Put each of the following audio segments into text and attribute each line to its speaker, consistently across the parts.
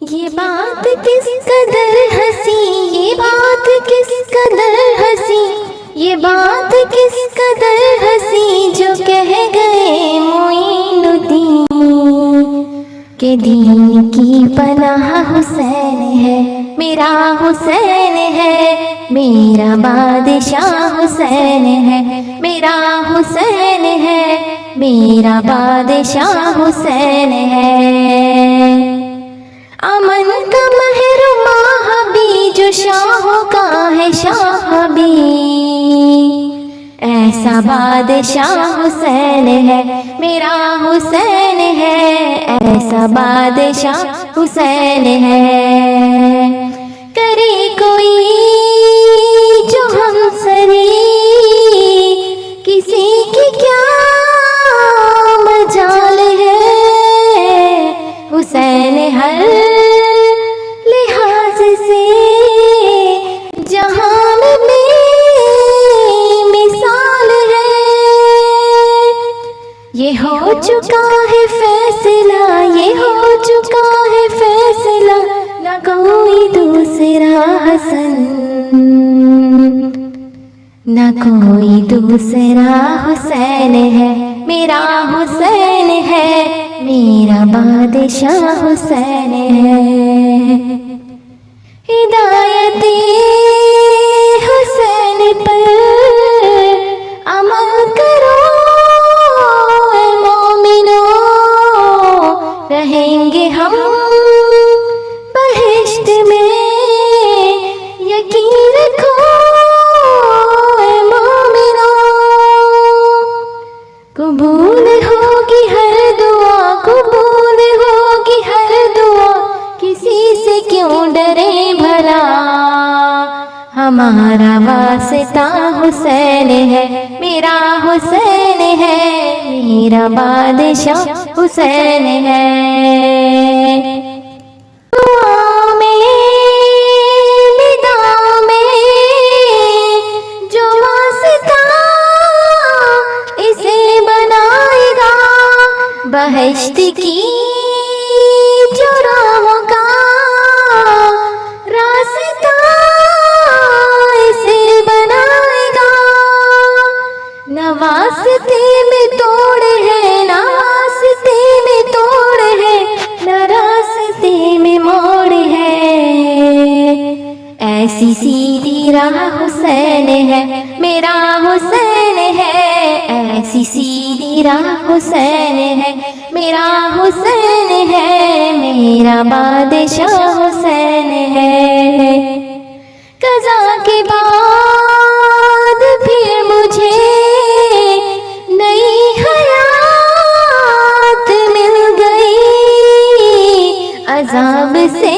Speaker 1: ये बात किस कदर हंसी, ये बात किस कदर हंसी, ये बात किस कदर हंसी जो कह गए मोइनुद्दीन के दीन की पनाह हुसैन है, मेरा हुसैन है, मेरा बादशाह हुसैन है, मेरा हुसैन है, मेरा बादशाह हुसैन है। अमन का महरुमा भी जो शाहों का है शाह भी, ऐसा बादशाह हुसैन है, मेरा हुसैन है, ऐसा बादशाह हुसैन है। करे कोई जो हमसरी, किसी की क्या मजाल है, हुसैन हर लिहाज से जहान में मिसाल है। ये हो चुका है फैसला, ये हो चुका है फैसला, न कोई दूसरा हसन, न कोई दूसरा हुसैन है, मेरा हुसैन है, मेरा बादशाह हुसैन है। हिदायते हुसैन पर अमल करो ए मोमिनो, रहेंगे हम बहिश्त में, यकीन रखो ए मोमिनो। कबूल होगी हर दुआ, कबूल होगी हर दुआ, किसी से क्यों डरे भला, हमारा वास्ता हुसैन है, मेरा हुसैन है, मेरा बादशाह हुसैन है। दुआ में निदा में जो वास्ता इसे बनाएगा, बहिश्त की जो राहों का रास्ता इसे बनाएगा। न वास्ते में तोड़ है, न वास्ते में तोड़ है, न रास्ते में मोड़ है, ऐसी सीधी राह हुसैन है, मेरा हुसैन है, ऐसी सीधी राह हुसैन है, मेरा हुसैन है, मेरा बादशाह हुसैन है। कज़ा के बाद फिर मुझे नई हयात मिल गई, अज़ाब से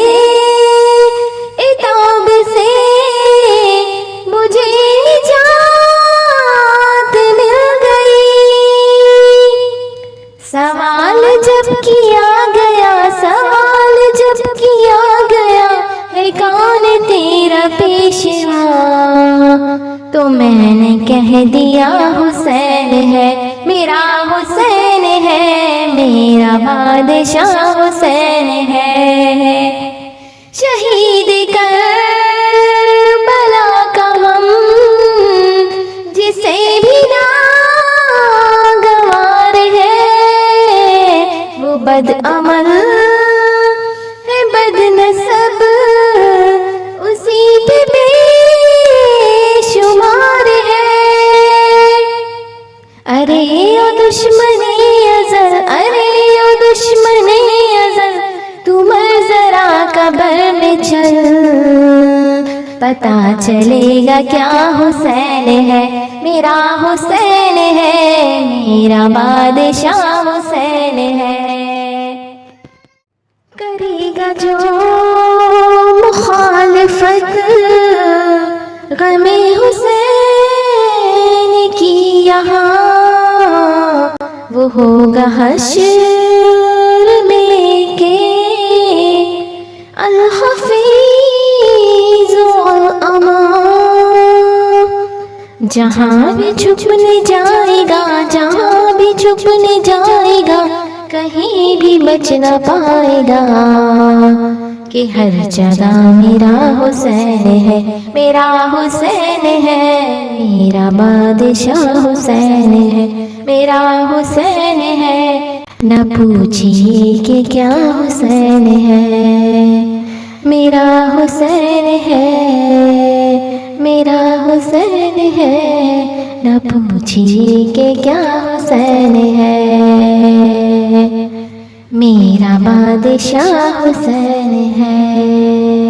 Speaker 1: इताब से मुझे निजात मिल गई। सवाल जब किया गया, सवाल जब किया गया, है कौन तेरा पेशवा, तो मैंने कह दिया हुसैन है, मेरा हुसैन है, मेरा बादशाह हुसैन है। शहीद करबला का हम जिसे भी ना गवार है, वो बदअमल है बदनसब, उसी पे बेशुमार है। अरे ओ दुश्मने अज़ल, अरे ओ दुश्मने अज़ल, तू मर जरा कब्र में चल, पता चलेगा क्या हुसैन है, मेरा हुसैन है, मेरा बादशाह हुसैन है। करेगा जो मुखालिफत गमे हुसैन की यहाँ, वो होगा हश्र में के अल-हफीज़ अल-अमान। जहाँ भी छुपने जाएगा, जहाँ भी छुपने जाएगा, कहीं भी बच न पाएगा, कि हर जगह मेरा हुसैन है, मेरा हुसैन है, मेरा बादशाह हुसैन है, मेरा हुसैन है। न पूछिए कि क्या हुसैन है, मेरा हुसैन है, मेरा हुसैन है। न पूछिए कि क्या हुसैन है, मेरा बादशाह हुसैन है।